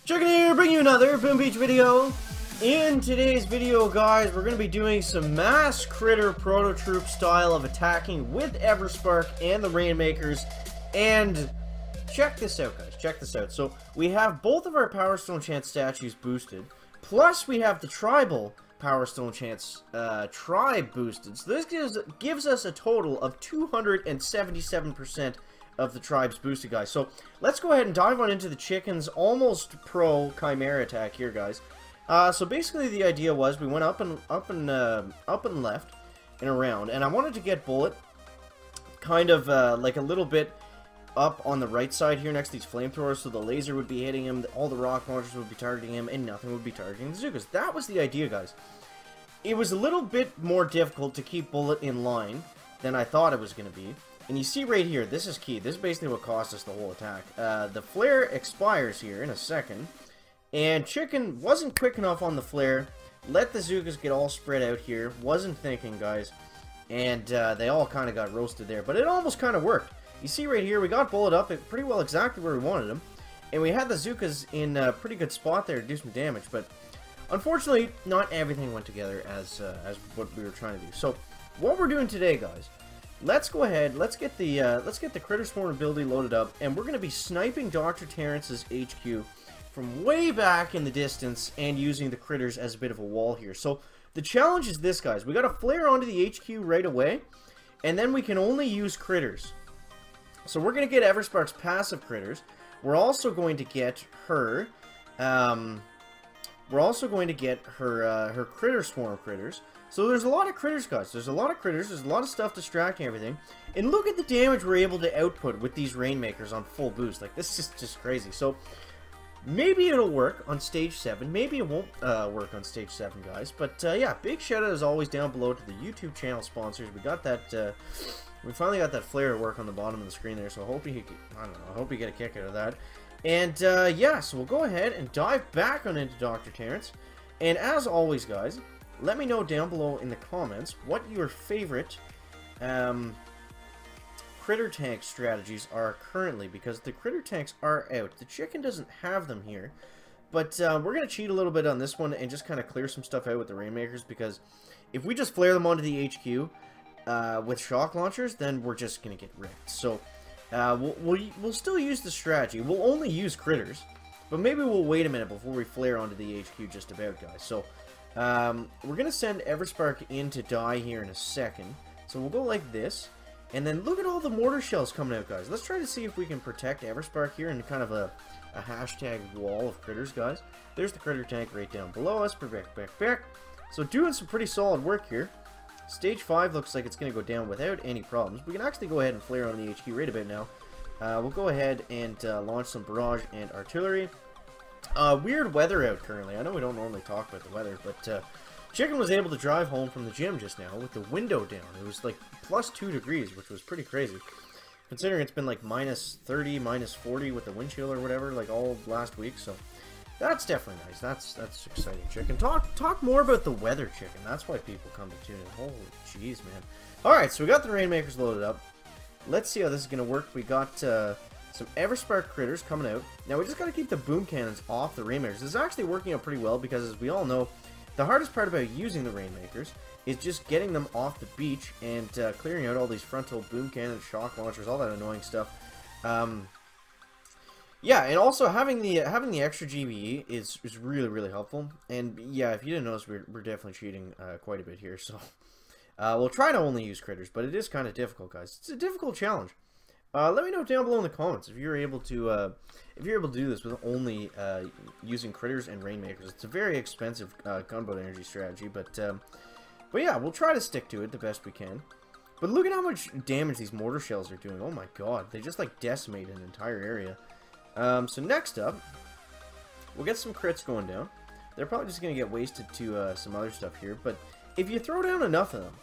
Chicken here, bring you another Boom Beach video. In today's video, guys, we're going to be doing some mass critter Proto-Troop style of attacking with Everspark and the Rainmakers. And check this out, guys, check this out. So we have both of our Power Stone Chance statues boosted, plus we have the Tribal Power Stone Chance Tribe boosted. So this gives us a total of 277% of the tribes boosted, guys. So let's go ahead and dive on into the Chicken's almost pro Chimera attack here, guys. So basically the idea was we went up and left and around, and I wanted to get Bullet kind of like a little bit up on the right side here next to these flamethrowers, so the laser would be hitting him, all the rock launchers would be targeting him, and nothing would be targeting the Zookas. That was the idea, guys. It was a little bit more difficult to keep Bullet in line than I thought it was going to be. And you see right here, this is key. This is basically what cost us the whole attack. The flare expires here in a second, and Chicken wasn't quick enough on the flare. Let the Zookas get all spread out here. Wasn't thinking, guys. And they all kind of got roasted there. But it almost kind of worked. You see right here, we got Bullet up at pretty well exactly where we wanted him. And we had the Zookas in a pretty good spot there to do some damage. But unfortunately, not everything went together as what we were trying to do. So what we're doing today, guys, let's go ahead, let's get the Critter Swarm ability loaded up, and we're going to be sniping Dr. Terrence's HQ from way back in the distance and using the critters as a bit of a wall here. So the challenge is this, guys. We got to flare onto the HQ right away, and then we can only use critters. So we're going to get Everspark's passive critters. We're also going to get her, her Critter Swarm critters. So there's a lot of critters, guys. There's a lot of critters. There's a lot of stuff distracting everything. And look at the damage we're able to output with these Rainmakers on full boost. Like, this is just crazy. So maybe it'll work on Stage 7. Maybe it won't work on Stage 7, guys. But yeah, big shout out as always down below to the YouTube channel sponsors. We got that, we finally got that flare to work on the bottom of the screen there. So I hope you, I don't know, I hope you get a kick out of that. And yeah, so we'll go ahead and dive back on into Dr. Terrence. And as always, guys, let me know down below in the comments what your favorite critter tank strategies are currently, because the critter tanks are out. The Chicken doesn't have them here, but we're going to cheat a little bit on this one and just kind of clear some stuff out with the Rainmakers, because if we just flare them onto the HQ with shock launchers, then we're just going to get ripped. So we'll still use the strategy. We'll only use critters, but maybe we'll wait a minute before we flare onto the HQ just about, guys. So we're going to send Everspark in to die here in a second. So we'll go like this. And then look at all the mortar shells coming out, guys. Let's try to see if we can protect Everspark here in kind of a hashtag wall of critters, guys. There's the critter tank right down below us. Back. So doing some pretty solid work here. Stage 5 looks like it's going to go down without any problems. We can actually go ahead and flare on the HQ right about now. We'll go ahead and launch some barrage and artillery. Weird weather out currently. I know we don't normally talk about the weather, but Chicken was able to drive home from the gym just now with the window down. It was like plus 2 degrees, which was pretty crazy, considering it's been like minus 30, minus 40 with the wind chill or whatever, like all last week. So that's definitely nice. That's exciting, Chicken. Talk more about the weather, Chicken. That's why people come to tune in. Holy jeez, man. Alright, so we got the Rainmakers loaded up. Let's see how this is going to work. We got some Everspark critters coming out. Now we just got to keep the boom cannons off the Rainmakers. This is actually working out pretty well, because as we all know, the hardest part about using the Rainmakers is just getting them off the beach and clearing out all these frontal boom cannons, shock launchers, all that annoying stuff. Yeah, and also having the extra GBE is really helpful. And yeah, if you didn't notice, we're definitely cheating quite a bit here. So we'll try to only use critters, but it is kind of difficult, guys. It's a difficult challenge. Let me know down below in the comments if you're able to do this with only using critters and Rainmakers. It's a very expensive gunboat energy strategy, but yeah, we'll try to stick to it the best we can. But look at how much damage these mortar shells are doing. Oh my god, they just like decimate an entire area. So next up, we'll get some crits going down. They're probably just going to get wasted to some other stuff here, but if you throw down enough of them,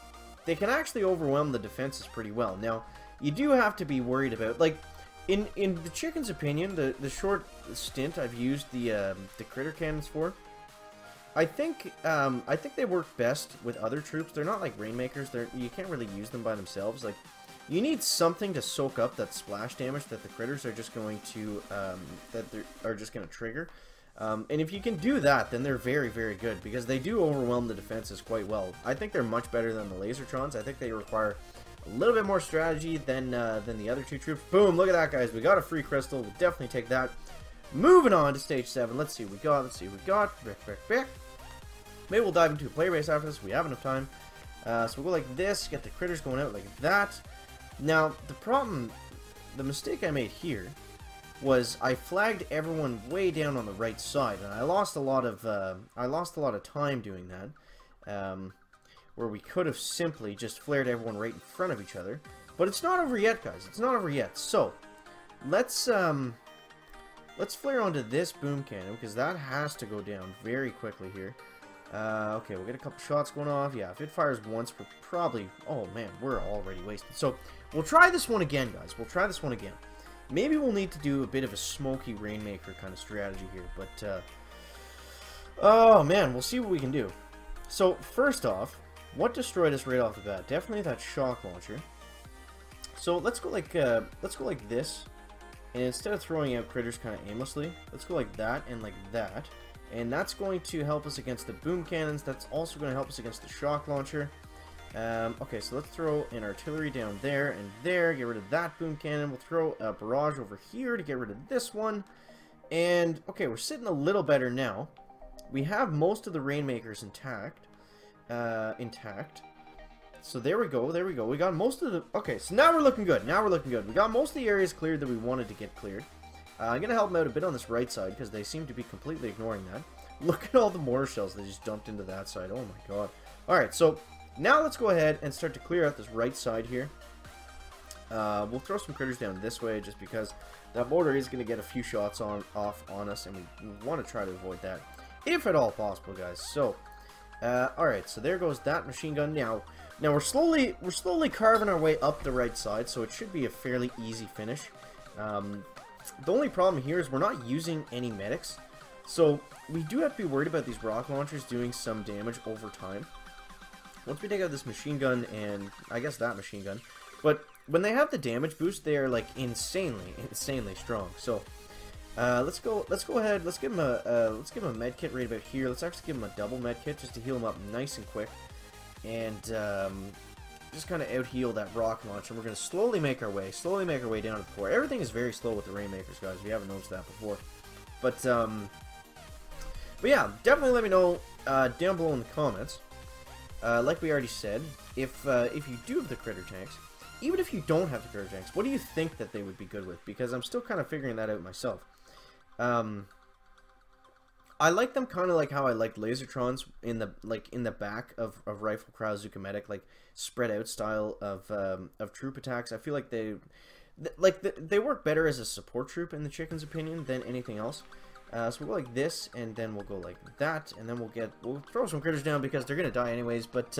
they can actually overwhelm the defenses pretty well. Now, you do have to be worried about, like, in the Chicken's opinion, the short stint I've used the critter cannons for, I think they work best with other troops. They're not like Rainmakers. You can't really use them by themselves. Like, you need something to soak up that splash damage that the critters are just going to trigger. And if you can do that, then they're very, very good, because they do overwhelm the defenses quite well. I think they're much better than the Lasertrons. I think they require a little bit more strategy than the other two troops. Boom, look at that, guys. We got a free crystal. We'll definitely take that. Moving on to stage 7. Let's see what we got. Let's see what we got. Maybe we'll dive into a player base after this. We have enough time. So we'll go like this. Get the critters going out like that. Now, the mistake I made here was I flagged everyone way down on the right side, and I lost a lot of time doing that. Where we could have simply just flared everyone right in front of each other. But it's not over yet, guys. It's not over yet. So let's flare onto this boom cannon, because that has to go down very quickly here. Okay, we'll get a couple shots going off. Yeah, if it fires once, we're probably... Oh, man, we're already wasted. So, we'll try this one again, guys. We'll try this one again. Maybe we'll need to do a bit of a smoky Rainmaker kind of strategy here, but... oh, man, we'll see what we can do. So, first off, what destroyed us right off the bat? Definitely that shock launcher. So, let's go like this. And instead of throwing out critters kind of aimlessly, let's go like that and like that. And that's going to help us against the boom cannons. That's also going to help us against the shock launcher. Okay, so let's throw an artillery down there and there. Get rid of that boom cannon. We'll throw a barrage over here to get rid of this one. And, okay, we're sitting a little better now. We have most of the Rainmakers intact. So there we go, there we go. We got most of the... Okay, so now we're looking good. Now we're looking good. We got most of the areas cleared that we wanted to get cleared. I'm going to help them out a bit on this right side, because they seem to be completely ignoring that. Look at all the mortar shells they just dumped into that side. Oh my god. Alright, so now let's go ahead and start to clear out this right side here. We'll throw some critters down this way, just because that mortar is going to get a few shots off on us, and we want to try to avoid that, if at all possible, guys. So, alright, so there goes that machine gun. Now we're slowly carving our way up the right side, so it should be a fairly easy finish. The only problem here is we're not using any medics, so we do have to be worried about these rock launchers doing some damage over time. Once we take out this machine gun and I guess that machine gun, but when they have the damage boost, they are like insanely strong. So let's go ahead. Let's give him a med kit right about here. Let's actually give him a double med kit just to heal him up nice and quick, and just kind of out heal that rock launcher. We're going to slowly make our way down to the core. Everything is very slow with the Rainmakers, guys. We haven't noticed that before, but yeah, definitely let me know down below in the comments. Like we already said, if you do have the critter tanks, even if you don't have the critter tanks, what do you think that they would be good with? Because I'm still kind of figuring that out myself. I like them kind of like how I liked Lasertrons in the back of Rifle Crowd Zukometic, like spread out style of troop attacks. I feel like they work better as a support troop in the chicken's opinion than anything else. So we'll go like this, and then we'll go like that, and then we'll throw some critters down because they're gonna die anyways. But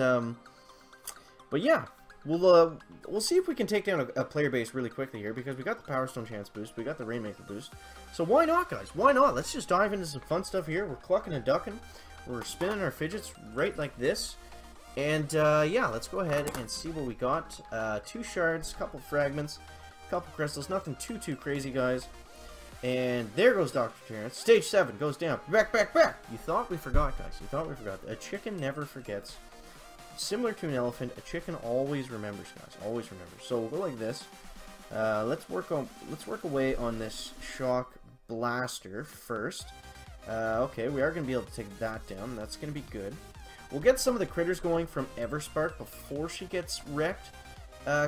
yeah. We'll see if we can take down a player base really quickly here, because we got the Power Stone chance boost, we got the Rainmaker boost. So why not, guys? Why not? Let's just dive into some fun stuff here. We're clucking and ducking. We're spinning our fidgets right like this. And yeah, let's go ahead and see what we got. 2 shards, couple fragments, couple crystals. Nothing too crazy, guys. And there goes Dr. Terrence. Stage 7 goes down. Back. You thought we forgot, guys. You thought we forgot. A chicken never forgets. Similar to an elephant, a chicken always remembers, guys. Always remembers. So we'll go like this. Let's work away on this shock blaster first. Okay, we are going to be able to take that down. That's going to be good. We'll get some of the critters going from Everspark before she gets wrecked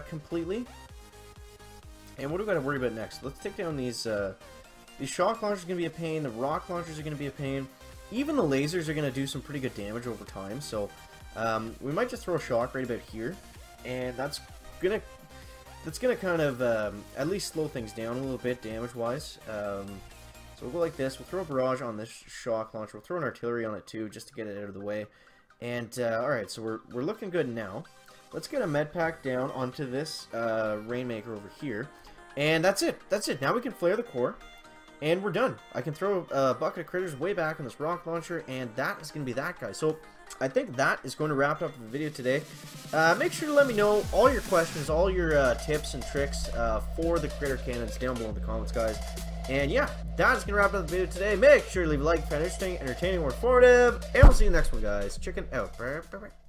completely. And what do we got to worry about next? Let's take down these shock launchers are going to be a pain. The rock launchers are going to be a pain. Even the lasers are going to do some pretty good damage over time. So we might just throw a shock right about here, and that's gonna kind of at least slow things down a little bit damage-wise. So we'll go like this. We'll throw a barrage on this shock launcher. We'll throw an artillery on it too, just to get it out of the way. And all right, so we're looking good now. Let's get a med pack down onto this Rainmaker over here, and that's it. That's it. Now we can flare the core, and we're done. I can throw a bucket of critters way back on this rock launcher, and that is gonna be that, guys. So I think that is going to wrap up the video today. Make sure to let me know all your questions, all your tips and tricks for the critter cannons down below in the comments, guys. And yeah, that's going to wrap up the video today. Make sure to leave a like if you found it interesting, entertaining, or informative. And we'll see you in the next one, guys. Chicken out. Bye, bye, bye.